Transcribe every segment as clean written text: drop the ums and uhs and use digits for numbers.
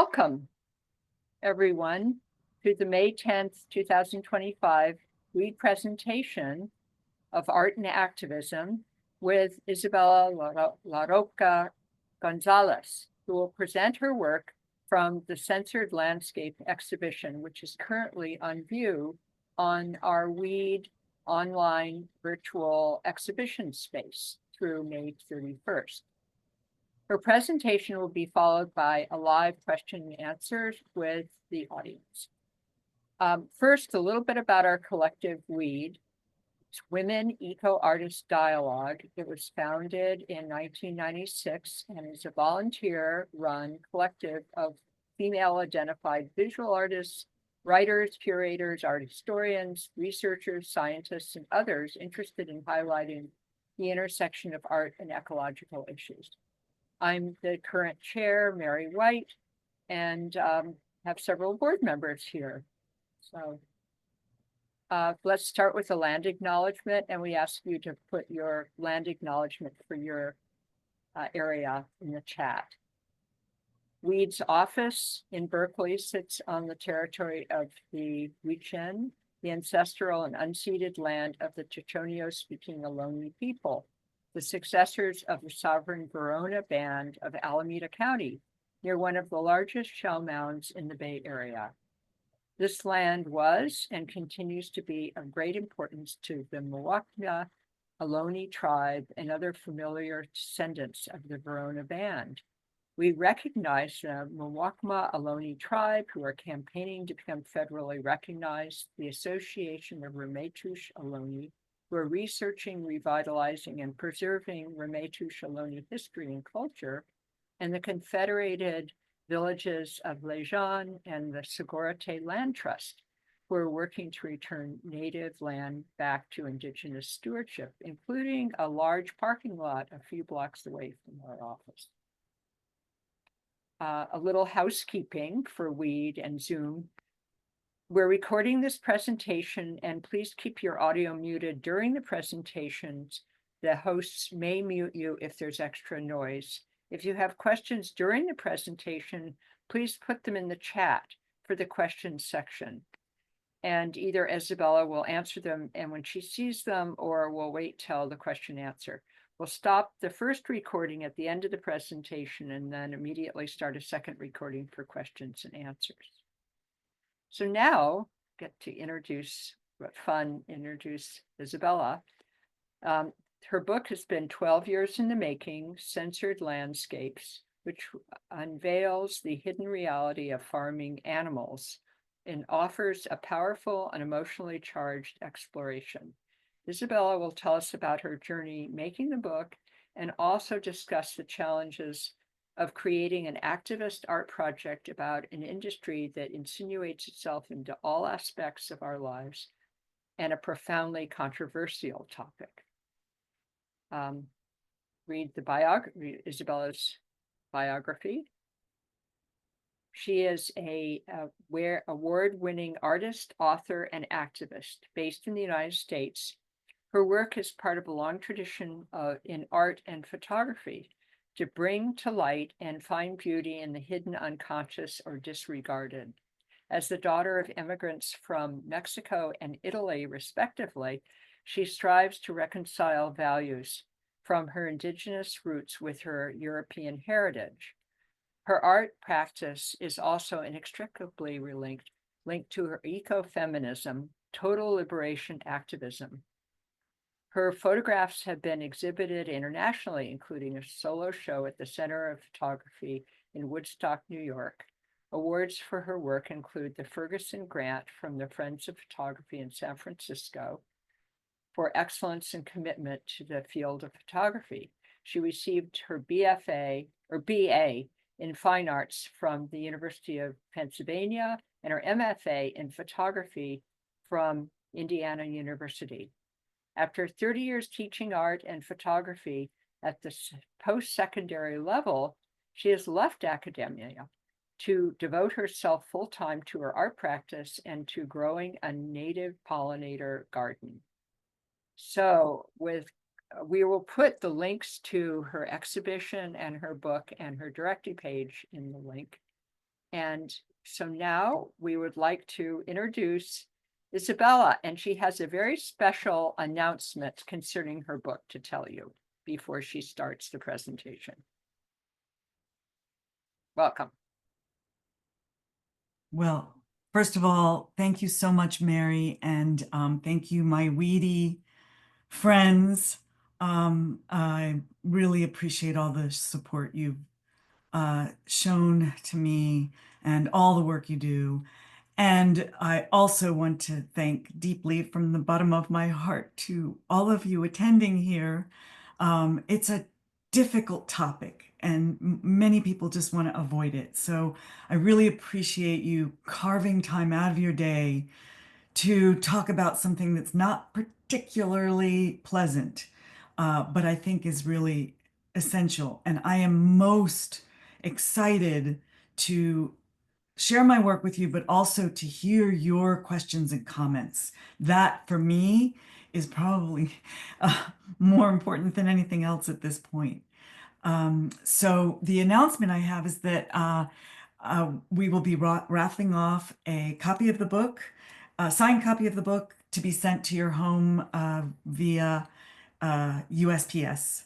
Welcome, everyone, to the May 10th, 2025 Read presentation of Art and Activism with Isabella La Rocca González, who will present her work from the Censored Landscape exhibition, which is currently on view on our Weed online virtual exhibition space through May 31st. Her presentation will be followed by a live question and answers with the audience. First, a little bit about our collective Weed. It's Women Eco-Artist Dialogue. It was founded in 1996 and is a volunteer-run collective of female-identified visual artists, writers, curators, art historians, researchers, scientists, and others interested in highlighting the intersection of art and ecological issues. I'm the current chair, Mary White, and have several board members here. So let's start with the land acknowledgement, and we ask you to put your land acknowledgement for your area in the chat. Weed's office in Berkeley sits on the territory of the Huichen, the ancestral and unceded land of the Chochenyo-speaking Ohlone people, the successors of the sovereign Verona Band of Alameda County, near one of the largest shell mounds in the Bay Area. This land was and continues to be of great importance to the Muwekma Ohlone tribe and other familiar descendants of the Verona Band. We recognize the Muwekma Ohlone tribe, who are campaigning to become federally recognized, the Association of Ramaytush Ohlone, who are researching, revitalizing, and preserving Ramaytush Ohlone history and culture, and the Confederated Villages of Lejeune and the Segurate Land Trust, who are working to return native land back to Indigenous stewardship, including a large parking lot a few blocks away from our office. A little housekeeping for Weed and Zoom. We're recording this presentation, and please keep your audio muted during the presentations. The hosts may mute you if there's extra noise. If you have questions during the presentation, please put them in the chat for the questions section. And either Isabella will answer them and when she sees them, or we'll wait till the question answer. We'll stop the first recording at the end of the presentation and then immediately start a second recording for questions and answers. So now, get to introduce Isabella. Her book has been 12 years in the making, Censored Landscapes, which unveils the hidden reality of farming animals and offers a powerful and emotionally charged exploration. Isabella will tell us about her journey making the book and also discuss the challenges of creating an activist art project about an industry that insinuates itself into all aspects of our lives and a profoundly controversial topic. Read Isabella's biography. She is a award-winning artist, author, and activist based in the United States. Her work is part of a long tradition in art and photography to bring to light and find beauty in the hidden, unconscious, or disregarded. As the daughter of immigrants from Mexico and Italy, respectively, she strives to reconcile values from her indigenous roots with her European heritage. Her art practice is also inextricably linked to her ecofeminism, total liberation activism. Her photographs have been exhibited internationally, including a solo show at the Center of Photography in Woodstock, New York. Awards for her work include the Ferguson Grant from the Friends of Photography in San Francisco for excellence and commitment to the field of photography. She received her BA in Fine Arts from the University of Pennsylvania and her MFA in photography from Indiana University. After 30 years teaching art and photography at the post-secondary level, she has left academia to devote herself full-time to her art practice and to growing a native pollinator garden. So we will put the links to her exhibition and her book and her directory page in the link. And so now we would like to introduce Isabella, and she has a very special announcement concerning her book to tell you before she starts the presentation. Welcome. Well, first of all, thank you so much, Mary, and thank you, my weedy friends. I really appreciate all the support you've shown to me and all the work you do. And I also want to thank deeply from the bottom of my heart to all of you attending here. It's a difficult topic and many people just want to avoid it. So I really appreciate you carving time out of your day to talk about something that's not particularly pleasant, but I think is really essential. And I am most excited to share my work with you, but also to hear your questions and comments. That, for me, is probably more important than anything else at this point. So the announcement I have is that we will be raffling off a copy of the book, a signed copy of the book to be sent to your home via USPS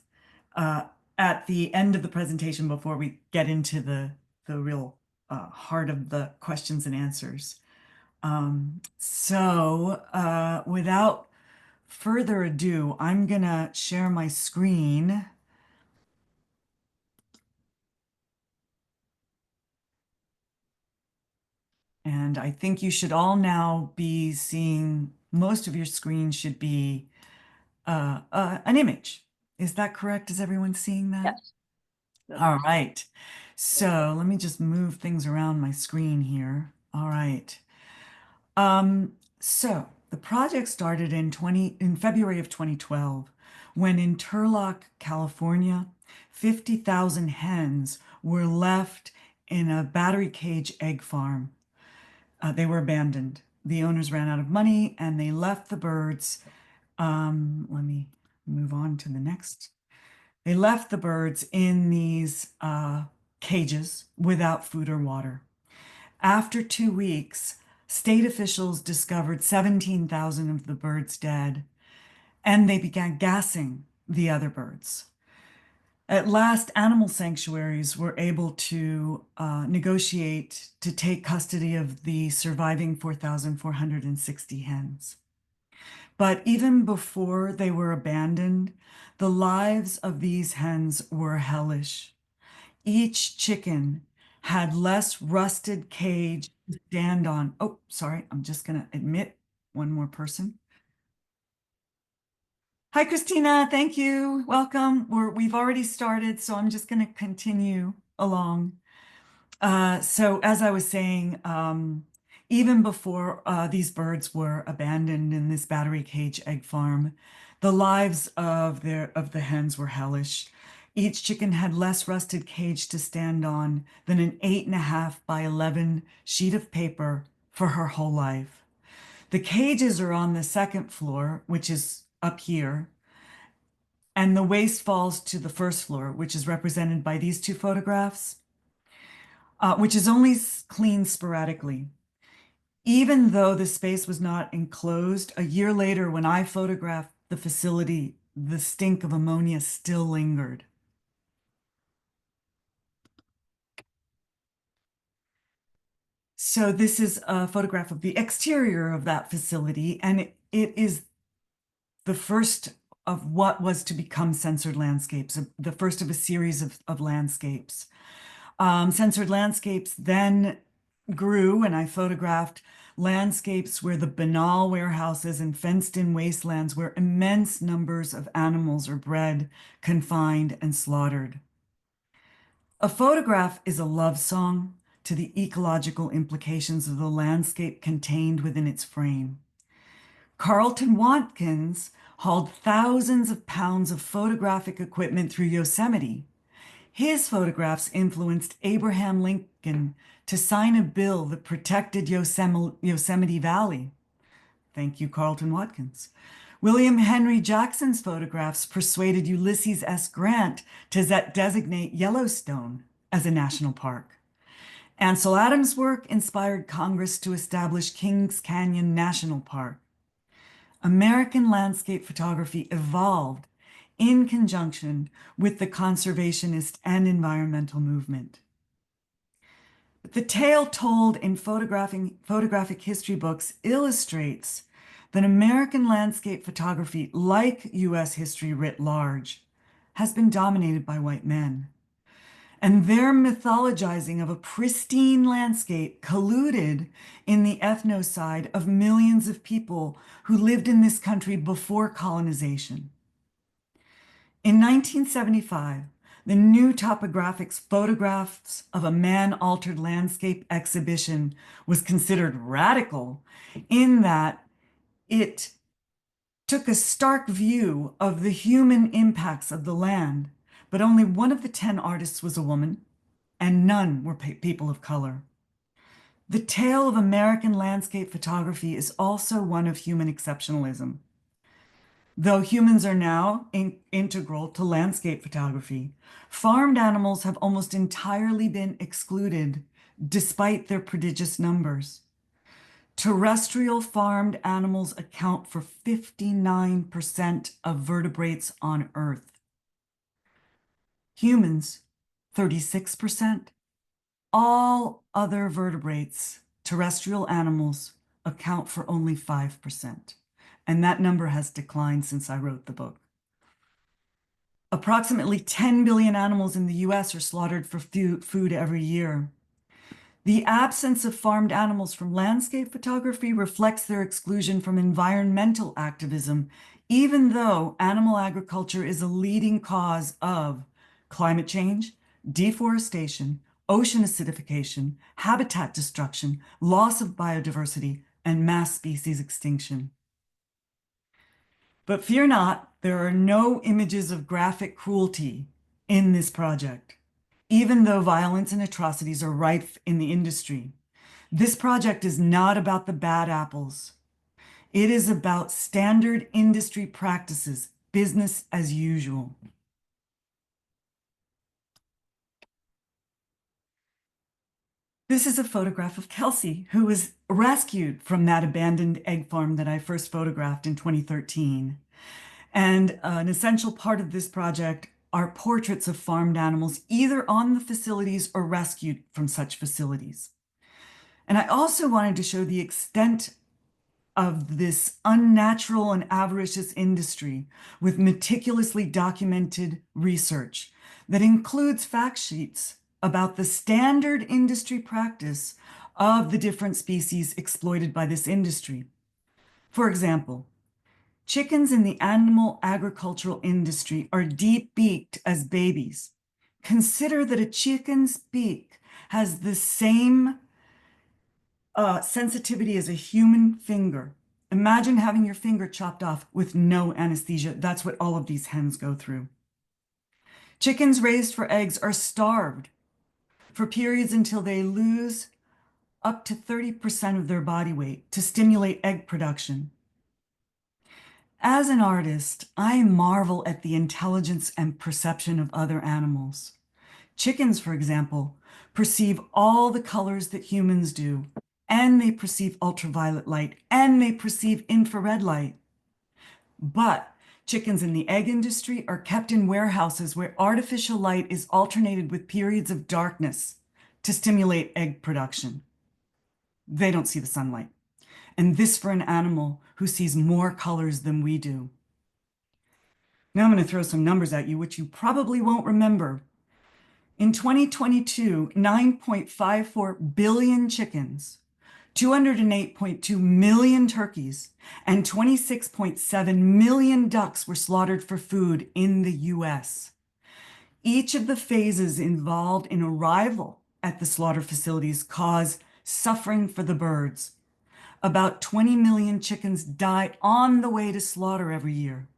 at the end of the presentation before we get into the real heart of the questions and answers. Without further ado, I'm gonna share my screen. And I think you should all now be seeing, most of your screen should be an image. Is that correct? Is everyone seeing that? Yes. All right. So let me just move things around my screen here. All right. So the project started in February of 2012, when in Turlock, California, 50,000 hens were left in a battery cage egg farm. They were abandoned. The owners ran out of money and they left the birds. Let me move on to the next. They left the birds in these cages without food or water. After 2 weeks, state officials discovered 17,000 of the birds dead, and they began gassing the other birds. At last, animal sanctuaries were able to negotiate to take custody of the surviving 4,460 hens. But even before they were abandoned, the lives of these hens were hellish. Each chicken had less rusted cage to stand on. Oh, sorry, I'm just going to admit one more person. Hi, Christina. Thank you. Welcome. We've already started, so I'm just going to continue along. So as I was saying, even before these birds were abandoned in this battery cage egg farm, the lives of the hens were hellish. Each chicken had less rusted cage to stand on than an 8.5 by 11 sheet of paper for her whole life. The cages are on the second floor, which is up here, and the waste falls to the first floor, which is represented by these two photographs, which is only cleaned sporadically. Even though the space was not enclosed, a year later, when I photographed the facility, the stink of ammonia still lingered. So this is a photograph of the exterior of that facility, and it is the first of what was to become Censored Landscapes, the first of a series of landscapes. Censored Landscapes then grew, and I photographed landscapes where the banal warehouses and fenced-in wastelands where immense numbers of animals are bred, confined, and slaughtered. A photograph is a love song to the ecological implications of the landscape contained within its frame. Carlton Watkins hauled thousands of pounds of photographic equipment through Yosemite. His photographs influenced Abraham Lincoln to sign a bill that protected Yosemite Valley. Thank you, Carlton Watkins. William Henry Jackson's photographs persuaded Ulysses S. Grant to designate Yellowstone as a national park. Ansel Adams' work inspired Congress to establish Kings Canyon National Park. American landscape photography evolved in conjunction with the conservationist and environmental movement. The tale told in photographic history books illustrates that American landscape photography, like US history writ large, has been dominated by white men. And their mythologizing of a pristine landscape colluded in the ethnocide of millions of people who lived in this country before colonization. In 1975, the New Topographics Photographs of a Man-Altered Landscape exhibition was considered radical in that it took a stark view of the human impacts of the land, but only one of the 10 artists was a woman, and none were people of color. The tale of American landscape photography is also one of human exceptionalism. Though humans are now integral to landscape photography, farmed animals have almost entirely been excluded despite their prodigious numbers. Terrestrial farmed animals account for 59% of vertebrates on Earth. Humans, 36%. All other vertebrates, terrestrial animals, account for only 5%. And that number has declined since I wrote the book. Approximately 10 billion animals in the US are slaughtered for food every year. The absence of farmed animals from landscape photography reflects their exclusion from environmental activism, even though animal agriculture is a leading cause of climate change, deforestation, ocean acidification, habitat destruction, loss of biodiversity, and mass species extinction. But fear not, there are no images of graphic cruelty in this project, even though violence and atrocities are rife in the industry. This project is not about the bad apples. It is about standard industry practices, business as usual. This is a photograph of Kelsey, who was rescued from that abandoned egg farm that I first photographed in 2013. And an essential part of this project are portraits of farmed animals, either on the facilities or rescued from such facilities. And I also wanted to show the extent of this unnatural and avaricious industry with meticulously documented research that includes fact sheets about the standard industry practice of the different species exploited by this industry. For example, chickens in the animal agricultural industry are deep-beaked as babies. Consider that a chicken's beak has the same sensitivity as a human finger. Imagine having your finger chopped off with no anesthesia. That's what all of these hens go through. Chickens raised for eggs are starved for periods until they lose up to 30% of their body weight to stimulate egg production. As an artist, I marvel at the intelligence and perception of other animals. Chickens, for example, perceive all the colors that humans do, and they perceive ultraviolet light, and they perceive infrared light. But chickens in the egg industry are kept in warehouses where artificial light is alternated with periods of darkness to stimulate egg production. They don't see the sunlight. And this for an animal who sees more colors than we do. Now I'm going to throw some numbers at you, which you probably won't remember. In 2022, 9.54 billion chickens, 208.2 million turkeys, and 26.7 million ducks were slaughtered for food in the US. Each of the phases involved in arrival at the slaughter facilities cause suffering for the birds. About 20 million chickens die on the way to slaughter every year.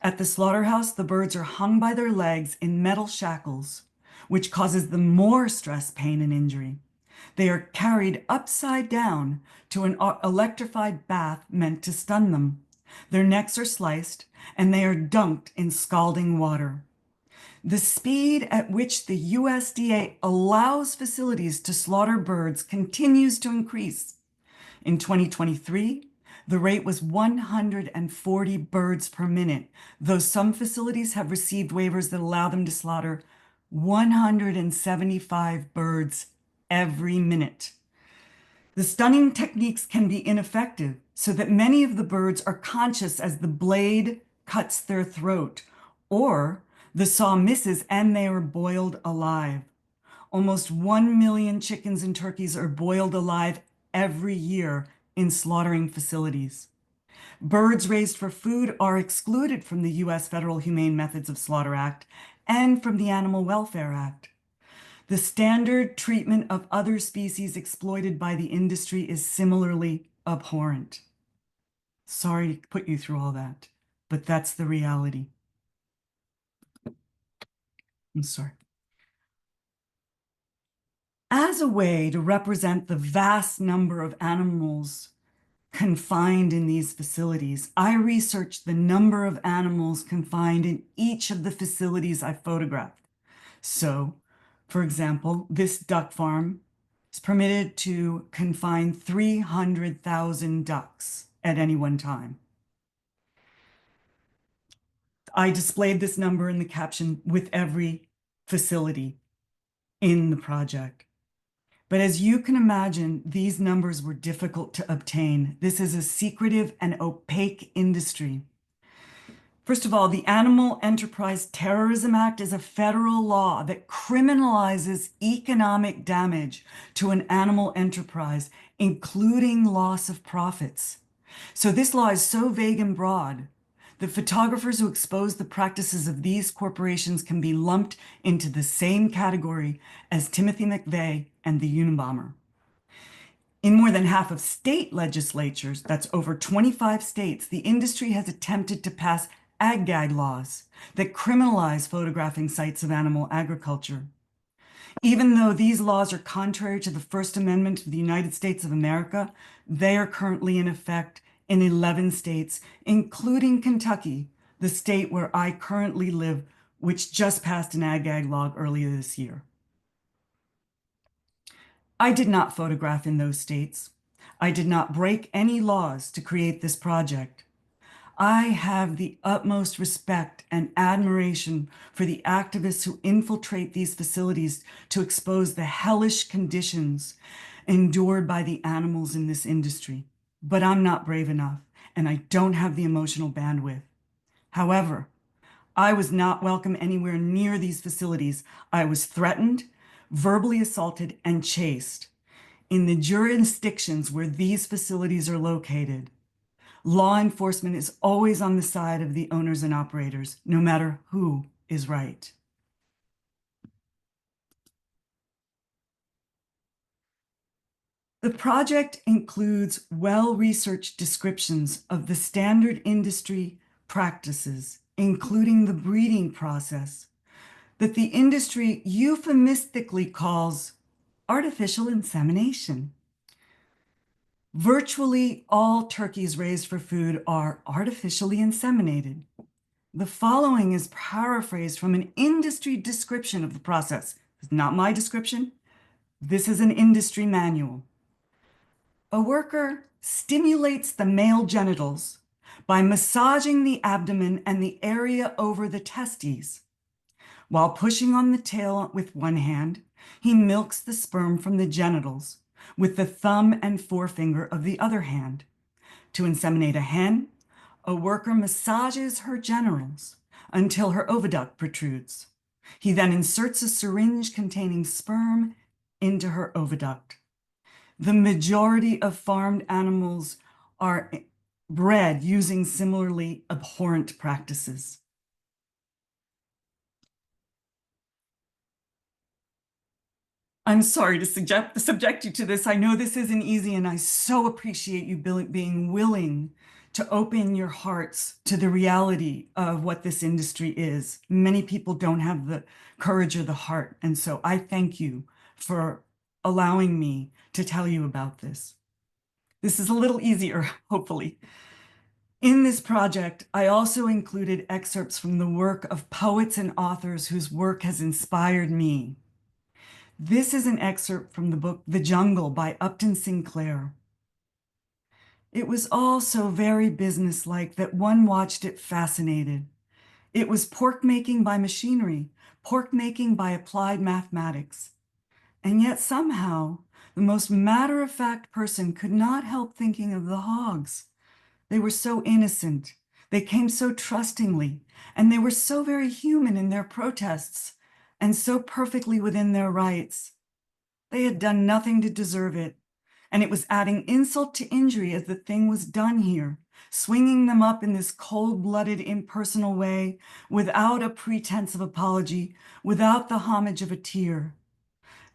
At the slaughterhouse, the birds are hung by their legs in metal shackles, which causes them more stress, pain, and injury. They are carried upside down to an electrified bath meant to stun them. Their necks are sliced, and they are dunked in scalding water. The speed at which the USDA allows facilities to slaughter birds continues to increase. In 2023, the rate was 140 birds per minute, though some facilities have received waivers that allow them to slaughter 175 birds every minute. The stunning techniques can be ineffective, so that many of the birds are conscious as the blade cuts their throat, or the saw misses and they are boiled alive. Almost 1 million chickens and turkeys are boiled alive every year in slaughtering facilities. Birds raised for food are excluded from the U.S. Federal Humane Methods of Slaughter Act and from the Animal Welfare Act. The standard treatment of other species exploited by the industry is similarly abhorrent. Sorry to put you through all that, but that's the reality. I'm sorry. As a way to represent the vast number of animals confined in these facilities, I researched the number of animals confined in each of the facilities I photographed. So, for example, this duck farm is permitted to confine 300,000 ducks at any one time. I displayed this number in the caption with every facility in the project. But as you can imagine, these numbers were difficult to obtain. This is a secretive and opaque industry. First of all, the Animal Enterprise Terrorism Act is a federal law that criminalizes economic damage to an animal enterprise, including loss of profits. So this law is so vague and broad that photographers who expose the practices of these corporations can be lumped into the same category as Timothy McVeigh and the Unabomber. In more than half of state legislatures, that's over 25 states, the industry has attempted to pass ag-gag laws that criminalize photographing sites of animal agriculture. Even though these laws are contrary to the First Amendment of the United States of America, they are currently in effect in 11 states, including Kentucky, the state where I currently live, which just passed an ag-gag law earlier this year. I did not photograph in those states. I did not break any laws to create this project. I have the utmost respect and admiration for the activists who infiltrate these facilities to expose the hellish conditions endured by the animals in this industry. But I'm not brave enough, and I don't have the emotional bandwidth. However, I was not welcome anywhere near these facilities. I was threatened, verbally assaulted, and chased. In the jurisdictions where these facilities are located, law enforcement is always on the side of the owners and operators, no matter who is right. The project includes well-researched descriptions of the standard industry practices, including the breeding process, that the industry euphemistically calls artificial insemination. Virtually all turkeys raised for food are artificially inseminated. The following is paraphrased from an industry description of the process. It's not my description. This is an industry manual. A worker stimulates the male genitals by massaging the abdomen and the area over the testes. While pushing on the tail with one hand, he milks the sperm from the genitals with the thumb and forefinger of the other hand. To inseminate a hen, a worker massages her genitals until her oviduct protrudes. He then inserts a syringe containing sperm into her oviduct. The majority of farmed animals are bred using similarly abhorrent practices. I'm sorry to subject you to this. I know this isn't easy, and I so appreciate you being willing to open your hearts to the reality of what this industry is. Many people don't have the courage or the heart, and so I thank you for allowing me to tell you about this. This is a little easier, hopefully. In this project, I also included excerpts from the work of poets and authors whose work has inspired me. This is an excerpt from the book The Jungle by Upton Sinclair. It was all so very businesslike that one watched it fascinated. It was pork making by machinery, pork making by applied mathematics. And yet somehow, the most matter-of-fact person could not help thinking of the hogs. They were so innocent. They came so trustingly, and they were so very human in their protests, and so perfectly within their rights. They had done nothing to deserve it, and it was adding insult to injury as the thing was done here, swinging them up in this cold-blooded, impersonal way, without a pretense of apology, without the homage of a tear.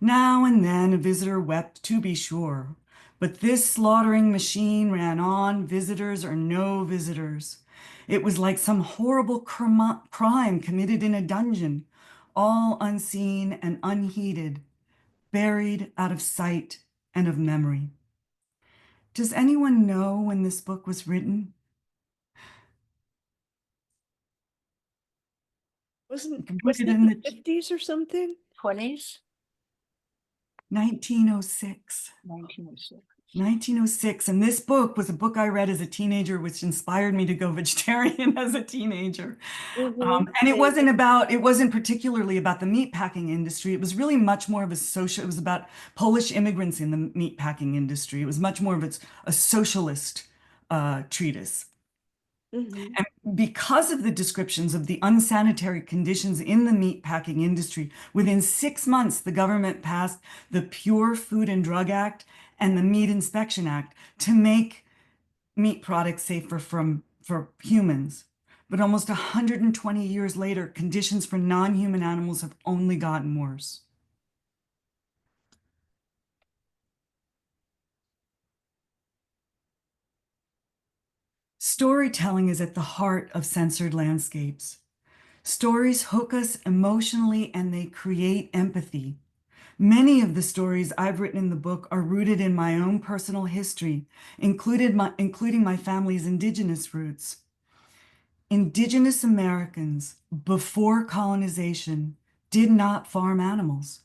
Now and then a visitor wept, to be sure, but this slaughtering machine ran on, visitors or no visitors. It was like some horrible crime committed in a dungeon, all unseen and unheeded, buried out of sight and of memory. Does anyone know when this book was written? Wasn't Put was it it in in the the 50s or something? 20s, 1906. 1906. 1906, and this book was a book I read as a teenager, which inspired me to go vegetarian as a teenager. And it wasn't particularly about the meatpacking industry. It was really much more of it was about Polish immigrants in the meatpacking industry. It was much more of a socialist treatise. Mhm. And because of the descriptions of the unsanitary conditions in the meatpacking industry, within 6 months, the government passed the Pure Food and Drug Act and the Meat Inspection Act to make meat products safer for humans. But almost 120 years later, conditions for non-human animals have only gotten worse. Storytelling is at the heart of Censored Landscapes. Stories hook us emotionally and they create empathy. Many of the stories I've written in the book are rooted in my own personal history, including my family's indigenous roots. Indigenous Americans, before colonization, did not farm animals.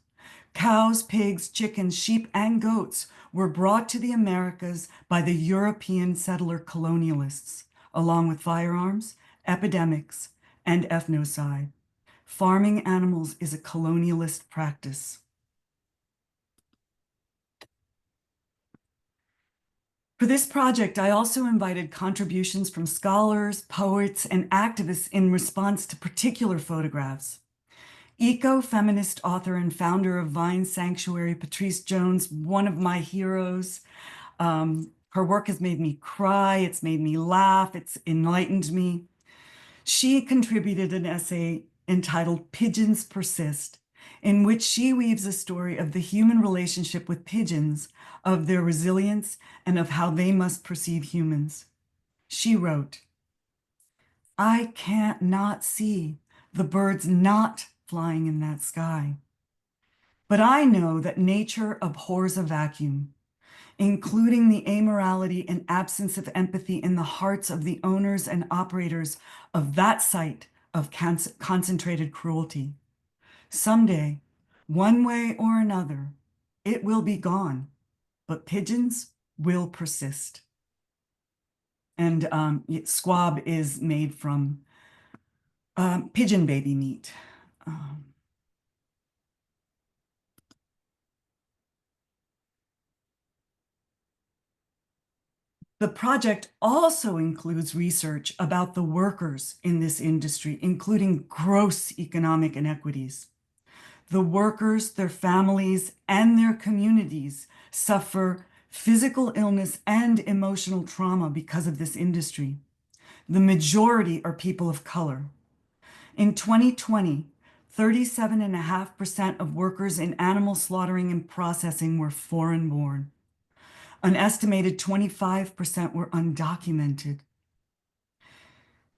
Cows, pigs, chickens, sheep, and goats were brought to the Americas by the European settler colonialists, along with firearms, epidemics, and ethnocide. Farming animals is a colonialist practice. For this project, I also invited contributions from scholars, poets, and activists in response to particular photographs. Eco-feminist author and founder of Vine Sanctuary, Patrice Jones, one of my heroes. Her work has made me cry, it's made me laugh, it's enlightened me. She contributed an essay entitled Pigeons Persist, in which she weaves a story of the human relationship with pigeons, of their resilience, and of how they must perceive humans. She wrote, "I can't not see the birds not flying in that sky. But I know that nature abhors a vacuum, including the amorality and absence of empathy in the hearts of the owners and operators of that site of concentrated cruelty. Someday, one way or another, it will be gone, but pigeons will persist." And squab is made from pigeon baby meat. The project also includes research about the workers in this industry, including gross economic inequities. The workers, their families, and their communities suffer physical illness and emotional trauma because of this industry. The majority are people of color. In 2020, 37.5% of workers in animal slaughtering and processing were foreign-born. An estimated 25% were undocumented.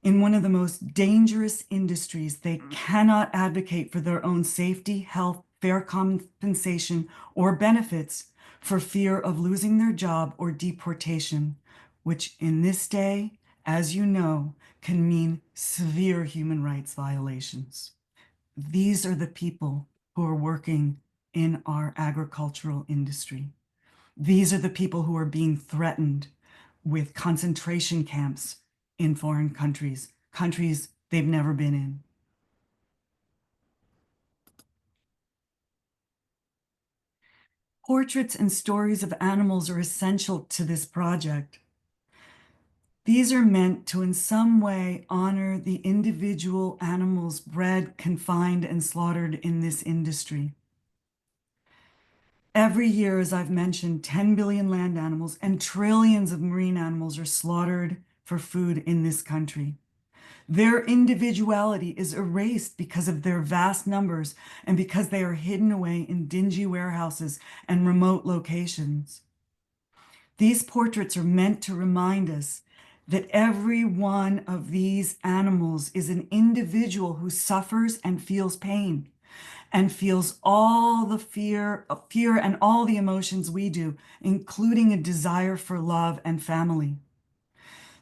In one of the most dangerous industries, they cannot advocate for their own safety, health, fair compensation, or benefits for fear of losing their job or deportation, which in this day as you know, can mean severe human rights violations. These are the people who are working in our agricultural industry. These are the people who are being threatened with concentration camps in foreign countries, countries they've never been in. Portraits and stories of animals are essential to this project. These are meant to in some way honor the individual animals bred, confined, and slaughtered in this industry. Every year, as I've mentioned, 10 billion land animals and trillions of marine animals are slaughtered for food in this country. Their individuality is erased because of their vast numbers and because they are hidden away in dingy warehouses and remote locations. These portraits are meant to remind us that every one of these animals is an individual who suffers and feels pain and feels all the fear and all the emotions we do, including a desire for love and family.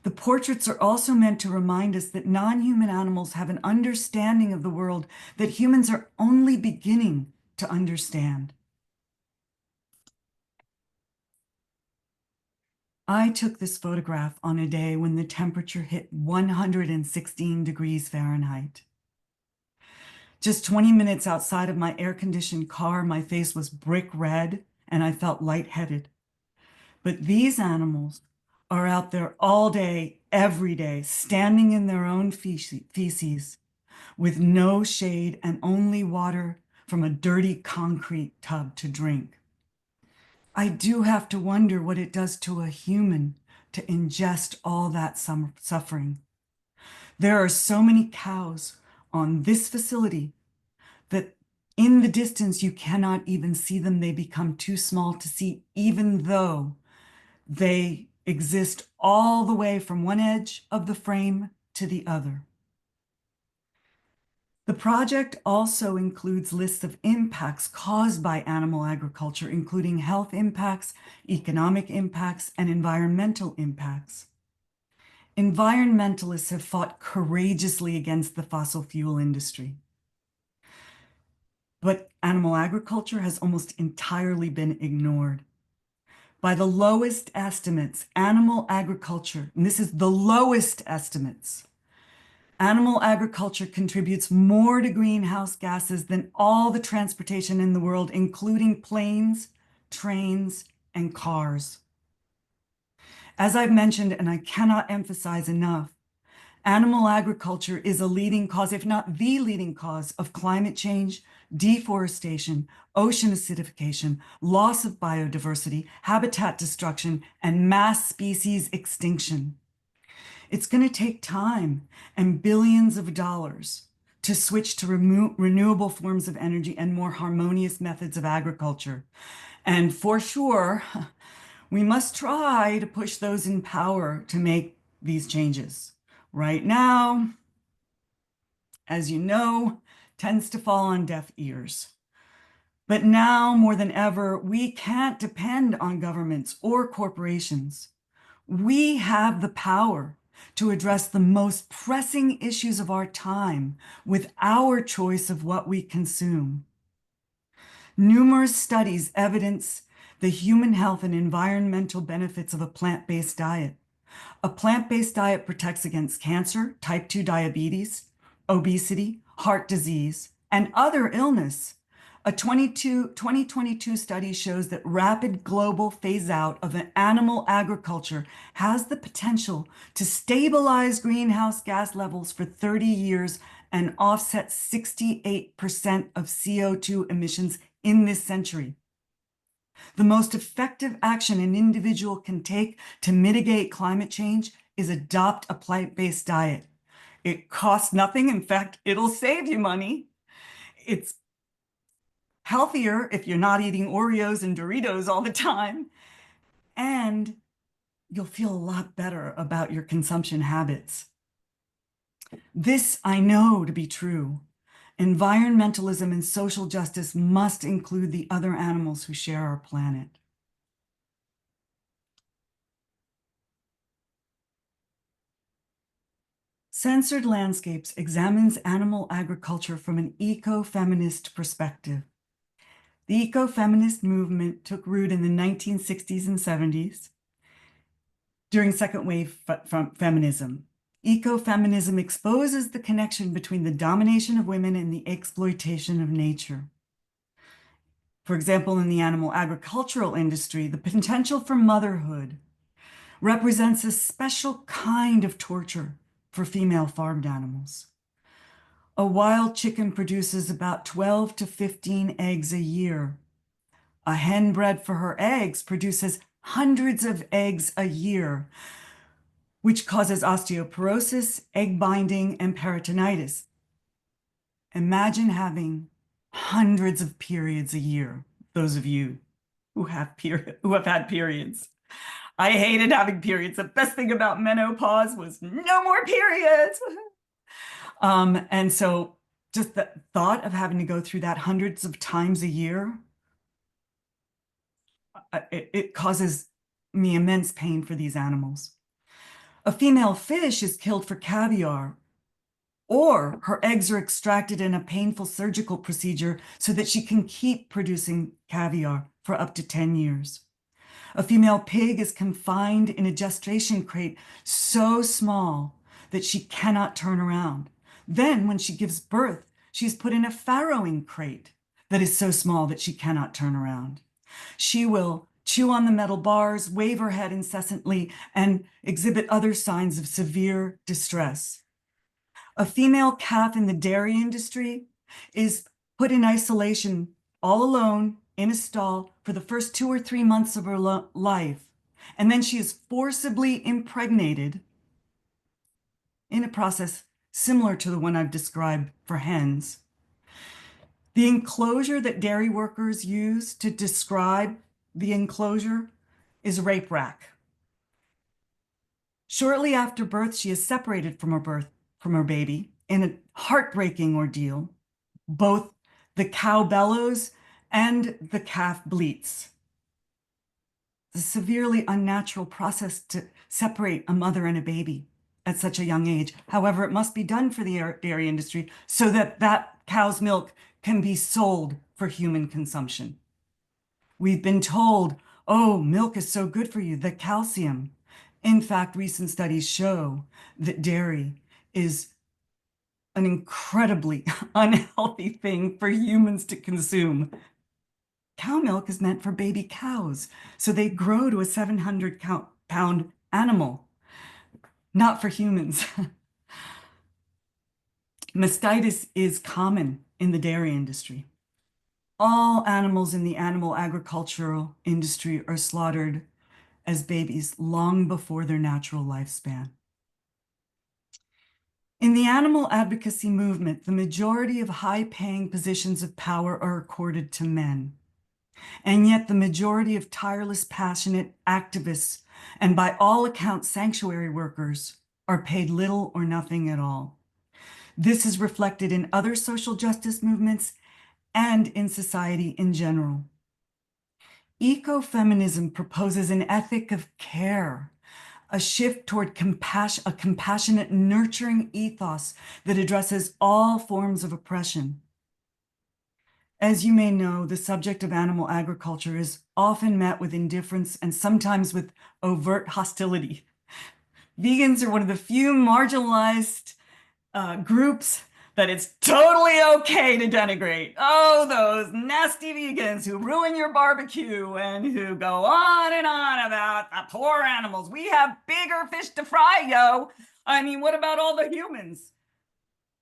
The portraits are also meant to remind us that non-human animals have an understanding of the world that humans are only beginning to understand. I took this photograph on a day when the temperature hit 116 degrees Fahrenheit. Just 20 minutes outside of my air-conditioned car, my face was brick red and I felt lightheaded. But these animals are out there all day, every day, standing in their own feces with no shade and only water from a dirty concrete tub to drink. I do have to wonder what it does to a human to ingest all that suffering. There are so many cows on this facility that in the distance you cannot even see them. They become too small to see, even though they exist all the way from one edge of the frame to the other. The project also includes lists of impacts caused by animal agriculture, including health impacts, economic impacts, and environmental impacts. Environmentalists have fought courageously against the fossil fuel industry. But animal agriculture has almost entirely been ignored. By the lowest estimates, animal agriculture, and this is the lowest estimates, animal agriculture contributes more to greenhouse gases than all the transportation in the world, including planes, trains, and cars. As I've mentioned, and I cannot emphasize enough, animal agriculture is a leading cause, if not the leading cause, of climate change, deforestation, ocean acidification, loss of biodiversity, habitat destruction, and mass species extinction. It's going to take time and billions of dollars to switch to renewable forms of energy and more harmonious methods of agriculture. And for sure, we must try to push those in power to make these changes. Right now, as you know, tends to fall on deaf ears. But now more than ever, we can't depend on governments or corporations. We have the power to address the most pressing issues of our time with our choice of what we consume. Numerous studies evidence the human health and environmental benefits of a plant-based diet. A plant-based diet protects against cancer, type 2 diabetes, obesity, heart disease, and other illness. A 2022 study shows that rapid global phase-out of an animal agriculture has the potential to stabilize greenhouse gas levels for 30 years and offset 68% of CO2 emissions in this century. The most effective action an individual can take to mitigate climate change is adopt a plant-based diet. It costs nothing. In fact, it'll save you money. It's healthier if you're not eating Oreos and Doritos all the time. And you'll feel a lot better about your consumption habits. This I know to be true. Environmentalism and social justice must include the other animals who share our planet. Censored Landscapes examines animal agriculture from an eco-feminist perspective. The eco-feminist movement took root in the 1960s and 70s during second wave feminism. Ecofeminism exposes the connection between the domination of women and the exploitation of nature. For example, in the animal agricultural industry, the potential for motherhood represents a special kind of torture for female farmed animals. A wild chicken produces about 12 to 15 eggs a year. A hen bred for her eggs produces hundreds of eggs a year, which causes osteoporosis, egg binding, and peritonitis. Imagine having hundreds of periods a year, those of you who have had periods. I hated having periods. The best thing about menopause was no more periods. And so just the thought of having to go through that hundreds of times a year, it causes me immense pain for these animals. A female fish is killed for caviar, or her eggs are extracted in a painful surgical procedure so that she can keep producing caviar for up to 10 years. A female pig is confined in a gestation crate so small that she cannot turn around. Then when she gives birth, she's put in a farrowing crate that is so small that she cannot turn around. She will chew on the metal bars, wave her head incessantly, and exhibit other signs of severe distress. A female calf in the dairy industry is put in isolation all alone in a stall for the first 2 or 3 months of her life. And then she is forcibly impregnated in a process similar to the one I've described for hens. The enclosure that dairy workers use to describe the enclosure is rape rack. Shortly after birth, she is separated from her baby in a heartbreaking ordeal. Both the cow bellows and the calf bleats. It's a severely unnatural process to separate a mother and a baby at such a young age. However, it must be done for the dairy industry so that that cow's milk can be sold for human consumption. We've been told, oh, milk is so good for you, the calcium. In fact, recent studies show that dairy is an incredibly unhealthy thing for humans to consume. Cow milk is meant for baby cows, so they grow to a 700-pound animal, not for humans. Mastitis is common in the dairy industry. All animals in the animal agricultural industry are slaughtered as babies long before their natural lifespan. In the animal advocacy movement, the majority of high-paying positions of power are accorded to men. And yet the majority of tireless, passionate activists, and by all accounts, sanctuary workers, are paid little or nothing at all. This is reflected in other social justice movements and in society in general. Ecofeminism proposes an ethic of care, a shift toward a compassionate, nurturing ethos that addresses all forms of oppression. As you may know, the subject of animal agriculture is often met with indifference and sometimes with overt hostility. Vegans are one of the few marginalized groups that it's totally okay to denigrate. Oh, those nasty vegans who ruin your barbecue and who go on and on about the poor animals. We have bigger fish to fry, yo. I mean, what about all the humans?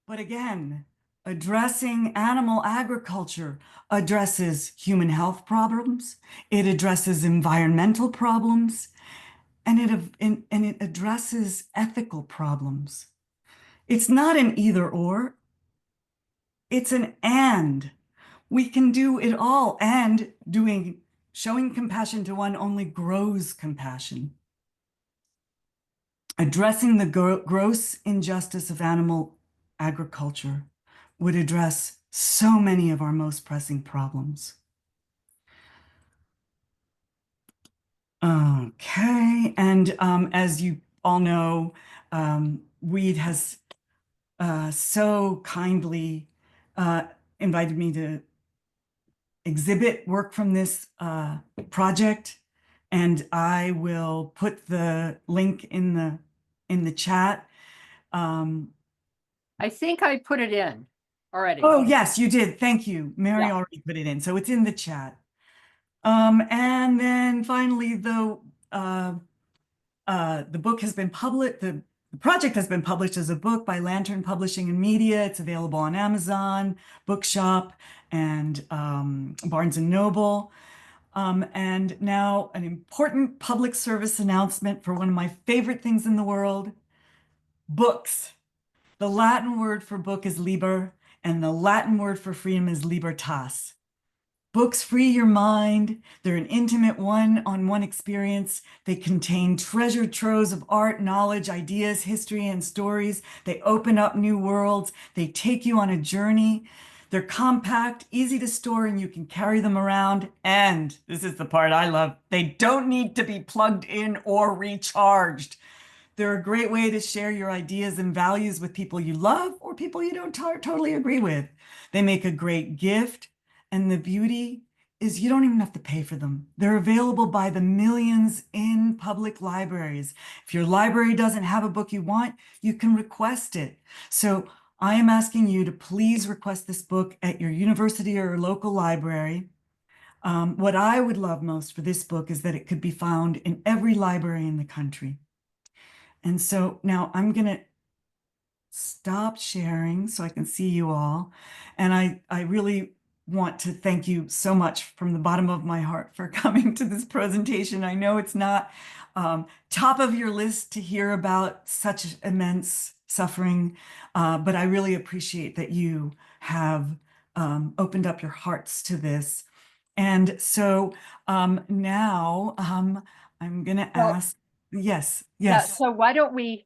But again, addressing animal agriculture addresses human health problems, it addresses environmental problems, and it addresses ethical problems. It's not an either or, it's an and. We can do it all, and showing compassion to one only grows compassion. Addressing the gross injustice of animal agriculture would address so many of our most pressing problems. Okay, and as you all know, weed has so kindly invited me to exhibit work from this project, and I will put the link in the chat. I think I put it in already. Oh, yes, you did. Thank you. Mary Yeah. already put it in, so it's in the chat. And then finally, the book has been published. The project has been published as a book by Lantern Publishing and Media. It's available on Amazon, Bookshop, and Barnes and Noble. And now an important public service announcement for one of my favorite things in the world: books. The Latin word for book is liber, and the Latin word for freedom is libertas. Books free your mind. They're an intimate one-on-one experience. They contain treasure troves of art, knowledge, ideas, history, and stories. They open up new worlds. They take you on a journey. They're compact, easy to store, and you can carry them around. And this is the part I love: they don't need to be plugged in or recharged. They're a great way to share your ideas and values with people you love or people you don't totally agree with. They make a great gift, and the beauty is you don't even have to pay for them. They're available by the millions in public libraries. If your library doesn't have a book you want, you can request it. So I am asking you to please request this book at your university or local library. What I would love most for this book is that it could be found in every library in the country. And so now I'm going to stop sharing so I can see you all. And I really want to thank you so much from the bottom of my heart for coming to this presentation. I know it's not top of your list to hear about such immense suffering, but I really appreciate that you have opened up your hearts to this. And so now I'm going to Well, ask. Yes, Yeah, yes, so why don't we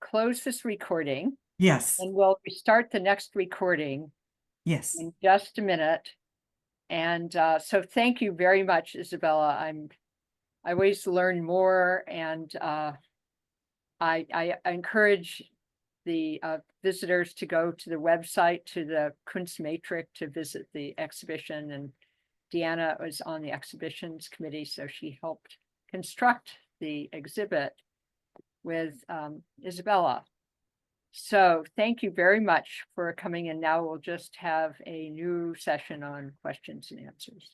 close this recording yes, and we'll restart the next recording yes. in just a minute. And so thank you very much, Isabella. I always learn more, and I encourage the visitors to go to the website, to the Kunstmatrix, to visit the exhibition. And Deanna was on the exhibitions committee, so she helped construct the exhibit with Isabella. So thank you very much for coming, and now we'll just have a new session on questions and answers.